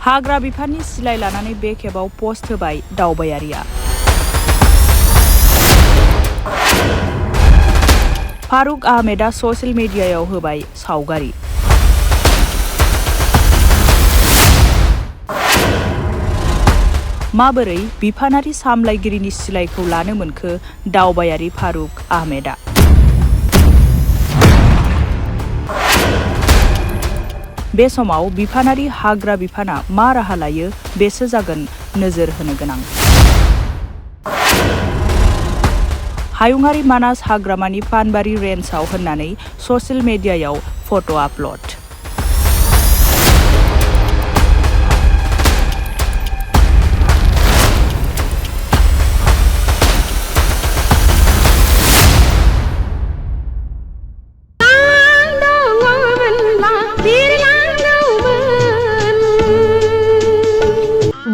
हाग्रा बिफाननि सिलाय लानानै बे खेबाव पस्ट होबाय दावबायारिया। फारुक आहमेदा ससियेल मिडियायाव होबाय सावगारि। माबोरै बिफानारि सामलायगिरिनि सिलायखौ लानो मोनखो दावबायारि फारुक आहमेदा? बे समाव बिफानारि हाग्रा बिफाना मा राहा लायो बेसो जागोन नोजोर होनो गोनां। हायुङारि मानास हाग्रामानि पानबारि रेन्जआव होननानै ससियेल मिडियायाव फट' आपल'ड।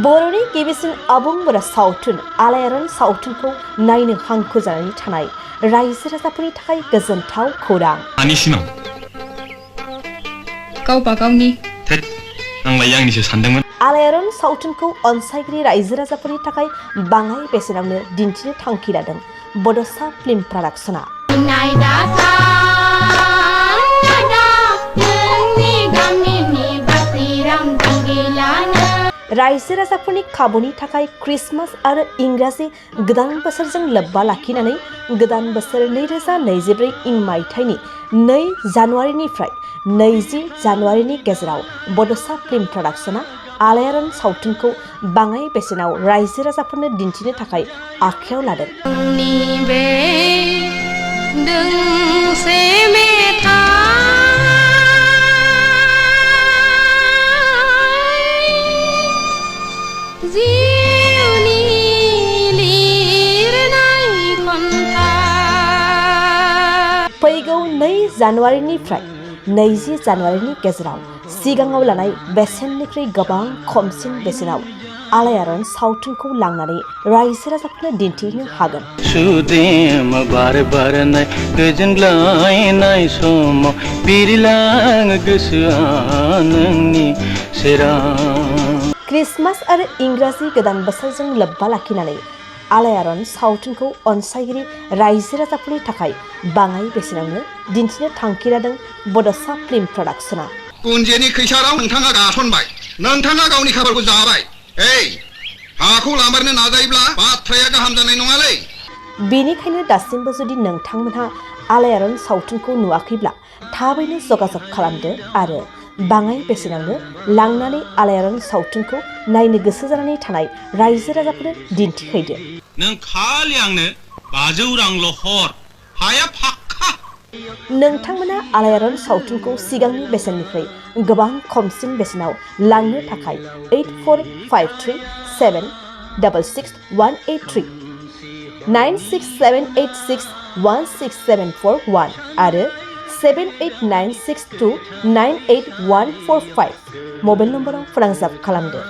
बर'नि गिबिसिन आबुं बर' सावथुन आलायारन सावथुनखौ नायनो हांखुर जानानै थानाय रायजो राजाफोरनि थाखाय गोजोनथाव खौरां। गावबा गावनि आंलाय आंनिसो सानदोंमोन। आलायारन सावथुनखौ अनसायगिरि रायजो राजाफोरनि थाखाय बाङाय बेसेनावनो दिन्थिनो थांखि लादों बड'सा फिल्म प्रडाक्शना। रायजो राजाफोरनि खाबुनि थाखाय क्रिसमास आरो इंराजि गोदान बोसोरजों लोब्बा लाखिनानै गोदान बोसोर 2024 इं मायथाइनि 2 जानुवारिनिफ्राय 20 जानुवारिनि गेजेराव बड'सा फिल्म प्रडाक्शना आलायारन सावथुनखौ बाङाय बेसेनाव रायजो राजाफोरनो दिन्थिनो थाखाय आखायाव लादों। फैगौ 2 जानुवारिनिफ्राय 20 जानुवारिनि गेजेराव सिगाङाव लानाय बेसेननिख्रुइ गोबां खमसिन बेसेनाव आलायारन सावथुनखौ लांनानै रायजो राजाफोरनो दिन्थिनो हागोन। सुदेम बार बारनाय गोजोनग्लायनाय समाव बिरलाङो गोसोआ नोंनि सेराव। क्रिसमास आरो इंराजि गोदान बोसोरजों लोब्बा लाखिनानै आलायारन सावथुनखौ अनसायगिरि रायजो राजाफोरनि थाखाय बाङाय बेसेनावनो दिन्थिनो थांखि लादों बड'सा फिल्म प्रडाक्शना। कुन्जेनि खैसाराव नोंथाङा गासनबाय, नोंथाङा गावनि खाफालखौ जाबाय। हाखौ लामारनो नाजायोब्ला बाथ्राया गाहाम जानाय नङालै। बेनिखायनो दासिमबो जुदि नोंथांमोनहा आलायारन सावथुनखौ नुवाखैब्ला थाबैनो जगाजग खालामदो आरो बाङाय बेसेनावनो लांनानै आलायारन सावथुनखौ नायनो गोसो जानानै थानाय रायजो राजाफोरनो दिन्थिहैदो। नों खालि आंनो 500 रांल' हर, हाया फाक्का। नोंथांमोना आलायारन सावथुनखौ सिगांनि बेसेननिफ्राय गोबां खमसिन बेसेनाव लांनो थाखाय 8453766183 9678616741 आरो 7896298145 मबाइल नम्बराव फोनांजाब खालामदो।